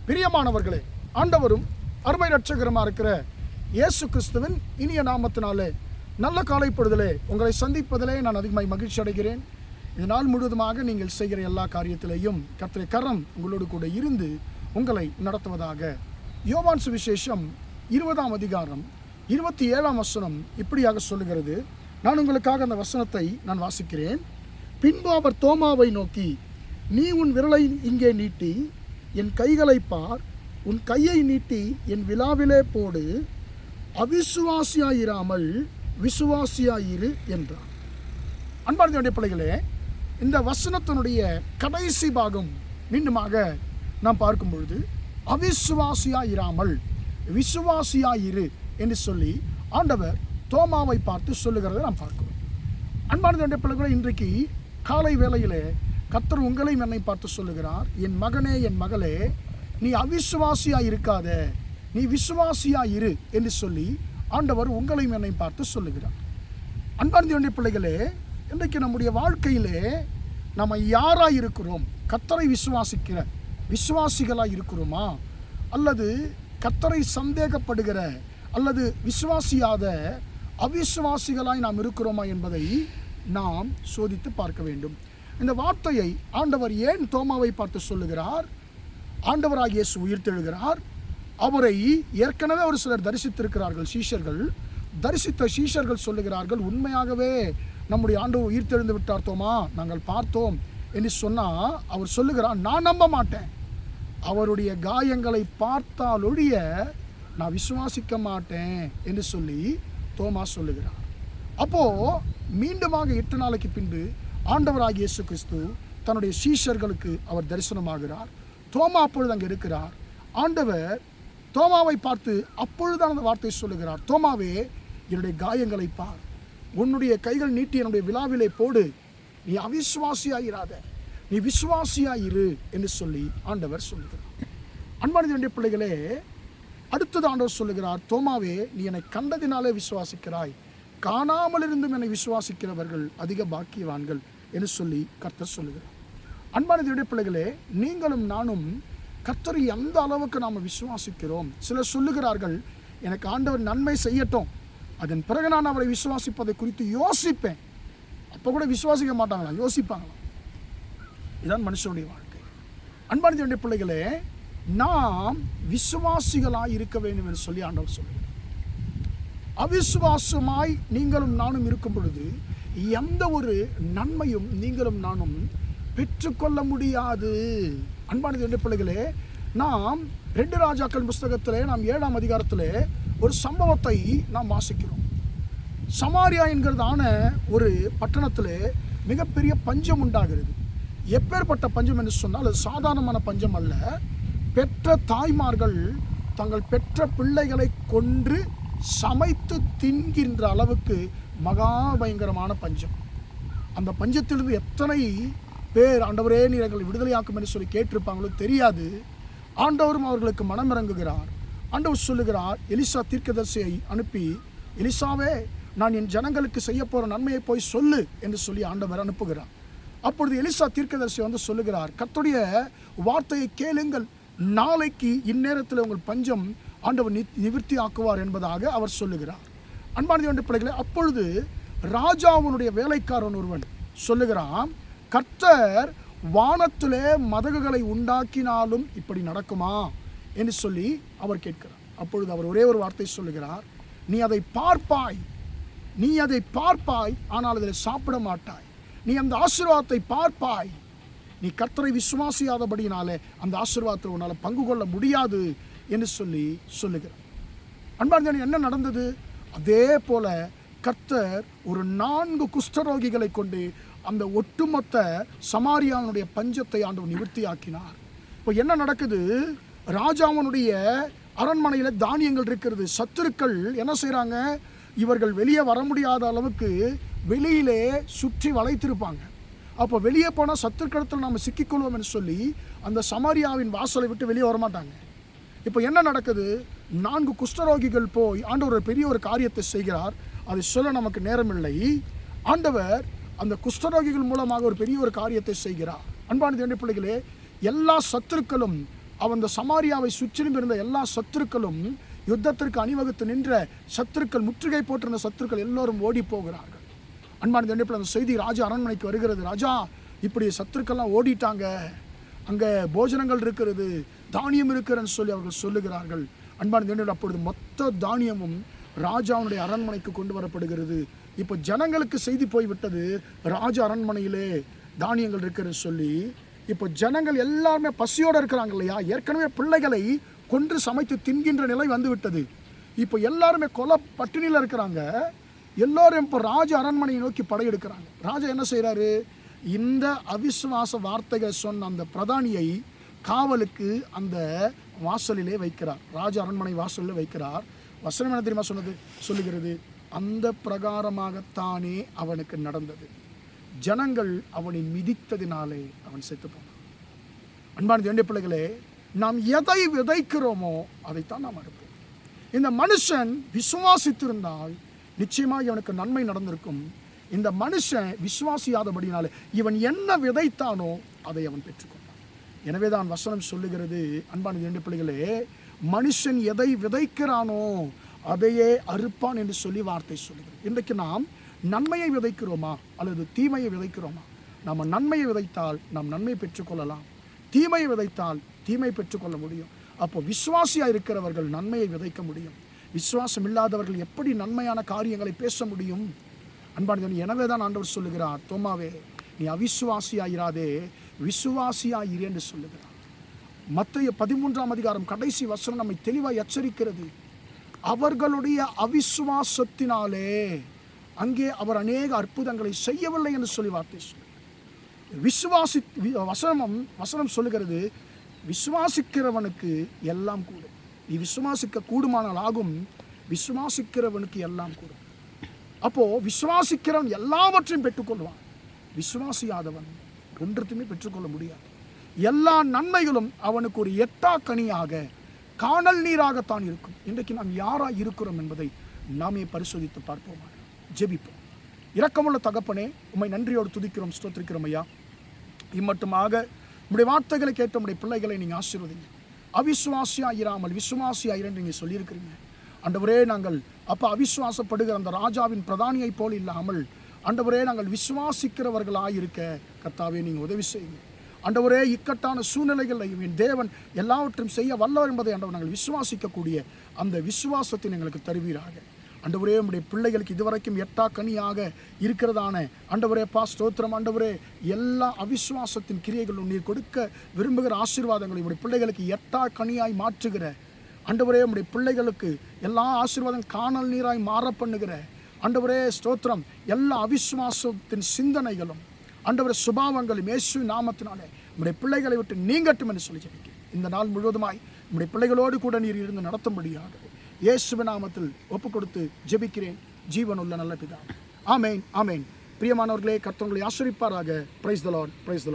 பிரியமானவர்களே, ஆண்டவரும் அருமை இரட்சகருமா இருக்கிற இயேசு கிறிஸ்துவின் இனிய நாமத்தினாலே நல்ல காலை பொழுதிலே உங்களை சந்திப்பதிலே நான் அதிகமாய் மகிழ்ச்சி அடைகிறேன். இந்த நாள் முழுவதுமாக நீங்கள் செய்கிற எல்லா காரியத்திலேயும் கர்த்தருடைய கரம் உங்களோடு கூட இருந்து உங்களை நடத்துவதாக. யோவான் சுவிசேஷம் 20ஆம் அதிகாரம் 27ஆம் வசனம் இப்படியாக சொல்லுகிறது. நான் உங்களுக்காக அந்த வசனத்தை நான் வாசிக்கிறேன். பின்பு அவர் தோமாவை நோக்கி, நீ உன் விரலை இங்கே நீட்டி என் கைகளை பார், உன் கையை நீட்டி என் விலாவிலே போடு, அவிசுவாசியாயிராமல் விசுவாசியாயிரு என்றார். அன்பார்ந்த பிள்ளைகளே, இந்த வசனத்தினுடைய கடைசி பாகம் மீண்டுமாக நாம் பார்க்கும் பொழுது அவிசுவாசியாயிராமல் விசுவாசியாயிரு என்று சொல்லி ஆண்டவர் தோமாவை பார்த்து சொல்லுகிறதை நாம் பார்க்கிறோம். அன்பார்ந்த பிள்ளைகளே, இன்றைக்கு காலை வேளையிலே கர்த்தர் உங்களையும் என்னை பார்த்து சொல்லுகிறார், என் மகனே, என் மகளே, நீ அவிசுவாசியாக இருக்காத, நீ விசுவாசியாக இரு என்று சொல்லி ஆண்டவர் உங்களையும் என்னை பார்த்து சொல்லுகிறார். அன்பார்ந்த பிள்ளைகளே, இன்றைக்கு நம்முடைய வாழ்க்கையிலே நம்ம யாராக இருக்கிறோம்? கர்த்தரை விசுவாசிக்கிற விசுவாசிகளாக இருக்கிறோமா, அல்லது கர்த்தரை சந்தேகப்படுகிற அல்லது விசுவாசியாத அவிசுவாசிகளாய் நாம் இருக்கிறோமா என்பதை நாம் சோதித்து பார்க்க வேண்டும். இந்த வார்த்தையை ஆண்டவர் ஏன் தோமாவை பார்த்து சொல்லுகிறார்? ஆண்டவராகிய இயேசு உயிர்த்தெழுகிறார். அவரை ஏற்கனவே ஒரு சிலர் தரிசித்திருக்கிறார்கள். தரிசித்த சீஷர்கள் சொல்லுகிறார்கள், உண்மையாகவே நம்முடைய ஆண்டவர் உயிர்த்தெழுந்து விட்டார் தோமா, நாங்கள் பார்த்தோம் என்று சொன்னால் அவர் சொல்லுகிறார், நான் நம்ப மாட்டேன், அவருடைய காயங்களை பார்த்தாலொழிய நான் விசுவாசிக்க மாட்டேன் என்று சொல்லி தோமா சொல்லுகிறார். அப்போது மீண்டுமாக 8 நாளைக்கு பின்பு ஆண்டவராகிய இயேசு கிறிஸ்து தன்னுடைய சீஷர்களுக்கு அவர் தரிசனமாகிறார். தோமா அப்பொழுது அங்கே இருக்கிறார். ஆண்டவர் தோமாவை பார்த்து அப்பொழுதுதான் அந்த வார்த்தை சொல்லுகிறார், தோமாவே, என்னுடைய காயங்களை பார், உன்னுடைய கைகள் நீட்டி என்னுடைய விலாவிலே போடு, நீ அவிசுவாசியாயிராத, நீ விசுவாசியாயிரு என்று சொல்லி ஆண்டவர் சொல்லுகிறார். அன்பான பிள்ளைகளே, அடுத்தது ஆண்டவர் சொல்லுகிறார், தோமாவே, நீ என்னை கண்டதினாலே விசுவாசிக்கிறாய், காணாமல் இருந்தும் என்னை விசுவாசிக்கிறவர்கள் அதிக பாக்கியவான்கள் என்று சொல்லி கர்த்தர் சொல்லுகிறார். அன்பான பிள்ளைகளே, நீங்களும் நானும் கர்த்தரை எந்த அளவுக்கு நாம் விசுவாசிக்கிறோம்? சிலர் சொல்லுகிறார்கள், எனக்கு ஆண்டவர் நன்மை செய்யட்டும், அதன் பிறகு நான் அவரை விசுவாசிப்பதை குறித்து யோசிப்பேன். அப்போ கூட விசுவாசிக்க மாட்டாங்களாம், யோசிப்பாங்களாம். இதுதான் மனுஷனுடைய வாழ்க்கை. அன்பான பிள்ளைகளே, நாம் விசுவாசிகளாய் இருக்க வேண்டும் என்று சொல்லி ஆண்டவர் சொல்லுகிறார். அவிசுவாசமாய் நீங்களும் நானும் இருக்கும் பொழுது எந்த ஒரு நன்மையும் நீங்களும் நானும் பெற்றுக்கொள்ள முடியாது. அன்பான பிள்ளைகளே, நாம் 2 ராஜாக்கள் புஸ்தகத்திலே நாம் 7ஆம் அதிகாரத்திலே ஒரு சம்பவத்தை நாம் வாசிக்கிறோம். சமாரியா என்கிறதான ஒரு பட்டணத்திலே மிகப்பெரிய பஞ்சம் உண்டாகிறது. எப்பேற்பட்ட பஞ்சம் என்று சொன்னால் அது சாதாரணமான பஞ்சம் அல்ல. பெற்ற தாய்மார்கள் தங்கள் பெற்ற பிள்ளைகளை கொன்று சமைத்து தின்கின்ற அளவுக்கு மகா பயங்கரமான பஞ்சம். அந்த பஞ்சத்திலிருந்து எத்தனை பேர் ஆண்டவரே நீர் எங்களை விடுதலையாக்கும் என்று சொல்லி கேட்டிருப்பாங்களோ தெரியாது. ஆண்டவரும் அவர்களுக்கு மனம் இறங்குகிறார். ஆண்டவர் சொல்லுகிறார், எலிசா தீர்க்கதரிசியை அனுப்பி, எலிசாவே, நான் என் ஜனங்களுக்கு செய்ய போகிற நன்மையை போய் சொல்லு என்று சொல்லி ஆண்டவர் அனுப்புகிறார். அப்பொழுது எலிசா தீர்க்கதரிசி வந்து சொல்லுகிறார், கர்த்தருடைய வார்த்தையை கேளுங்கள், நாளைக்கு இந்நேரத்தில் உங்கள் பஞ்சம் ஆண்டவர் நிவர்த்தி ஆக்குவார் என்பதாக அவர் சொல்லுகிறார். அன்பான பிள்ளைகளே, அப்பொழுது ராஜாவுடைய வேலைக்காரன் ஒருவன் சொல்லுகிறான், கர்த்தர் வானத்திலே மதகுகளை உண்டாக்கினாலும் இப்படி நடக்குமா என்று சொல்லி அவர் கேட்கிறார். அப்பொழுது அவர் ஒரே ஒரு வார்த்தை சொல்லுகிறார், நீ அதை பார்ப்பாய், நீ அதை பார்ப்பாய், ஆனால் அதில் சாப்பிட மாட்டாய். நீ அந்த ஆசீர்வாதத்தை பார்ப்பாய், நீ கர்த்தரை விசுவாசியாதபடியினாலே அந்த ஆசீர்வாதத்தில் உன்னால் பங்கு கொள்ள முடியாது என்று சொல்லி சொல்லுகிறார். அன்பார்ந்த என்ன நடந்தது? அதே போல கர்த்தர் ஒரு 4 குஷ்டரோகிகளை கொண்டு அந்த ஒட்டுமொத்த சமாரியானுடைய பஞ்சத்தை ஆண்டவர் நிவர்த்தி ஆக்கினார். இப்போ என்ன நடக்குது? ராஜாவனுடைய அரண்மனையில் தானியங்கள் இருக்கிறது. சத்துருக்கள் என்ன செய்கிறாங்க? இவர்கள் வெளியே வர முடியாத அளவுக்கு வெளியிலே சுற்றி வளைத்திருப்பாங்க. அப்போ வெளியே போனால் சத்துருக்களத்தில் நாம் சிக்கிக்கொள்வோம் என்று சொல்லி அந்த சமாரியாவின் வாசலை விட்டு வெளியே வரமாட்டாங்க. இப்போ என்ன நடக்குது? 4 குஷ்டரோகிகள் போய் ஆண்டவர் பெரிய ஒரு காரியத்தை செய்கிறார். அதை சொல்ல நமக்கு நேரமில்லை. ஆண்டவர் அந்த குஷ்டரோகிகள் மூலமாக ஒரு பெரிய ஒரு காரியத்தை செய்கிறார். அன்பான தேவனுடைய பிள்ளைகளே, எல்லா சத்துருக்களும் அவன் இந்த சமாரியாவை சுற்றிலும் இருந்த எல்லா சத்துருக்களும், யுத்தத்திற்கு அணிவகுத்து நின்ற சத்துருக்கள், முற்றுகை போட்டிருந்த சத்துருக்கள் எல்லோரும் ஓடி போகிறார்கள். அன்பான தேவனே, அந்த செய்தி ராஜா அரண்மனைக்கு வருகிறது. ராஜா, இப்படி சத்துருக்கள்லாம் ஓடிட்டாங்க, அங்கே போஜனங்கள் இருக்கிறது, தானியம் இருக்கிறன்னு சொல்லி அவர்கள் சொல்லுகிறார்கள். அன்பான தேவனே, அப்பொழுது மொத்த தானியமும் ராஜாவுடைய அரண்மனைக்கு கொண்டு வரப்படுகிறது. இப்போ ஜனங்களுக்கு செய்தி போய்விட்டது, ராஜ அரண்மனையிலே தானியங்கள் இருக்கிறன்னு சொல்லி. இப்போ ஜனங்கள் எல்லாருமே பசியோடு இருக்கிறாங்க இல்லையா? ஏற்கனவே பிள்ளைகளை கொன்று சமைத்து தின்கின்ற நிலை வந்து விட்டது. இப்போ எல்லாருமே கொலை பட்டினியில் இருக்கிறாங்க. எல்லோரும் இப்போ ராஜ அரண்மனையை நோக்கி படையெடுக்கிறாங்க. ராஜா என்ன செய்கிறாரு? இந்த அவிசுவாச வார்த்தைகளை சொன்ன அந்த பிரதானியை காவலுக்கு அந்த வாசலிலே வைக்கிறார். ராஜ அரண்மனை வாசலில் வைக்கிறார். வசனம் என்ன தெரியுமா சொல்லுகிறது? அந்த பிரகாரமாகத்தானே அவனுக்கு நடந்தது. ஜனங்கள் அவனை மிதித்ததினாலே அவன் செத்து போனான். அன்பான தேவனுடைய பிள்ளைகளே, நாம் எதை விதைக்கிறோமோ அதைத்தான் நாம் அறுப்போம். இந்த மனுஷன் விசுவாசித்திருந்தால் நிச்சயமாக அவனுக்கு நன்மை நடந்திருக்கும். இந்த மனுஷன் விசுவாசியாதபடினாலே இவன் என்ன விதைத்தானோ அதை அவன் பெற்றுக்கொண்டான். எனவே தான் வசனம் சொல்லுகிறது, அன்பான தேவனுடைய பிள்ளைகளே, மனுஷன் எதை விதைக்கிறானோ அதையே அறுப்பான் என்று சொல்லி வார்த்தை சொல்லுகிறது. இன்றைக்கு நாம் நன்மையை விதைக்கிறோமா அல்லது தீமையை விதைக்கிறோமா? நம்ம நன்மையை விதைத்தால் நாம் நன்மை பெற்றுக்கொள்ளலாம், தீமையை விதைத்தால் தீமை பெற்றுக்கொள்ள முடியும். அப்போ விசுவாசியாக இருக்கிறவர்கள் நன்மையை விதைக்க முடியும். விசுவாசம் இல்லாதவர்கள் எப்படி நன்மையான காரியங்களை பேச முடியும்? அன்பானது, எனவே தான் ஆண்டவர் சொல்லுகிறார், தோமாவே, நீ அவிசுவாசியாயிராதே, விசுவாசியாயிரு என்று சொல்லுகிறார். மத்தேயு 13ஆம் அதிகாரம் கடைசி வசனம் நம்மை தெளிவாக எச்சரிக்கிறது. அவர்களுடைய அவிசுவாசத்தினாலே அங்கே அவர் அநேக அற்புதங்களை செய்யவில்லை என்று சொல்லி வார்த்தை வசனம் சொல்லுகிறது, விசுவாசிக்கிறவனுக்கு எல்லாம் கூடும். நீ விசுவாசிக்க கூடுமானால் ஆகும், விசுவாசிக்கிறவனுக்கு எல்லாம் கூடும். அப்போ விசுவாசிக்கிறவன் எல்லாவற்றையும் பெற்றுக்கொள்வான். விசுவாசியாதவன் ஒன்றத்தையுமே பெற்றுக்கொள்ள முடியாது. எல்லா நன்மைகளும் அவனுக்கு ஒரு எட்டாக்கனியாக, காணல் நீராகத்தான் இருக்கும். இன்றைக்கு நாம் யாராக இருக்கிறோம் என்பதை நாமே பரிசோதித்து பார்ப்போம். ஜெபிப்போம். இரக்கமுள்ள தகப்பனே, உம்மை நன்றியோடு துதிக்கிறோம், ஸ்தோத்திரிக்கிறோம் ஐயா. இம்மட்டுமாக உம்முடைய வார்த்தைகளை கேட்ட உம்முடைய பிள்ளைகளை நீங்கள் ஆசீர்வதிங்க. அவிசுவாசியாயிராமல் விசுவாசியாயிரன்னு நீங்கள் சொல்லியிருக்கிறீங்க. ஆண்டவரே, நாங்கள் அப்போ அவிசுவாசப்படுகிற அந்த ராஜாவின் பிரதானியை போல் இல்லாமல் ஆண்டவரே, நாங்கள் விசுவாசிக்கிறவர்களாயிருக்க கர்த்தாவே நீங்கள் உதவி செய்யுங்க. ஆண்டவரே, இக்கட்டான சூழ்நிலைகளையும் என் தேவன் எல்லாவற்றையும் செய்ய வல்லவர் என்பதை ஆண்டவர் நாங்கள் விசுவாசிக்கக்கூடிய அந்த விசுவாசத்தை எங்களுக்கு தருவீராக. ஆண்டவரே, உம்முடைய பிள்ளைகளுக்கு இதுவரைக்கும் எட்டாக்கனியாக இருக்கிறதான ஆண்டவரே ஸ்தோத்திரம். ஆண்டவரே, எல்லா அவிசுவாசத்தின் கிரியைகளும் நீர் கொடுக்க விரும்புகிற ஆசீர்வாதங்களை உம்முடைய பிள்ளைகளுக்கு எட்டாக்கனியாய் மாற்றுகிற ஆண்டவரே, உம்முடைய பிள்ளைகளுக்கு எல்லா ஆசீர்வாதம் காணல் நீராய் மாற பண்ணுகிற ஆண்டவரே ஸ்தோத்திரம். எல்லா அவிசுவாசத்தின் சிந்தனைகளும் ஆண்டவரே சுபாவங்களும் இயேசு நாமத்தினாலே உம்முடைய பிள்ளைகளை விட்டு நீங்கட்டும் என்று சொல்லி ஜெபிக்கிறேன். இந்த நாள் முழுவதுமாய் உம்முடைய பிள்ளைகளோடு கூட நீர் இருந்து நடத்தும்படியாக இயேசுவின் நாமத்தில் ஒப்புக் கொடுத்து ஜெபிக்கிறேன், ஜீவனுள்ள நல்ல பிதாவே. ஆமேன், ஆமேன். பிரியமானவர்களே, கர்த்தர் உங்களை ஆசீர்வதிப்பாராக. Praise the Lord, praise the Lord.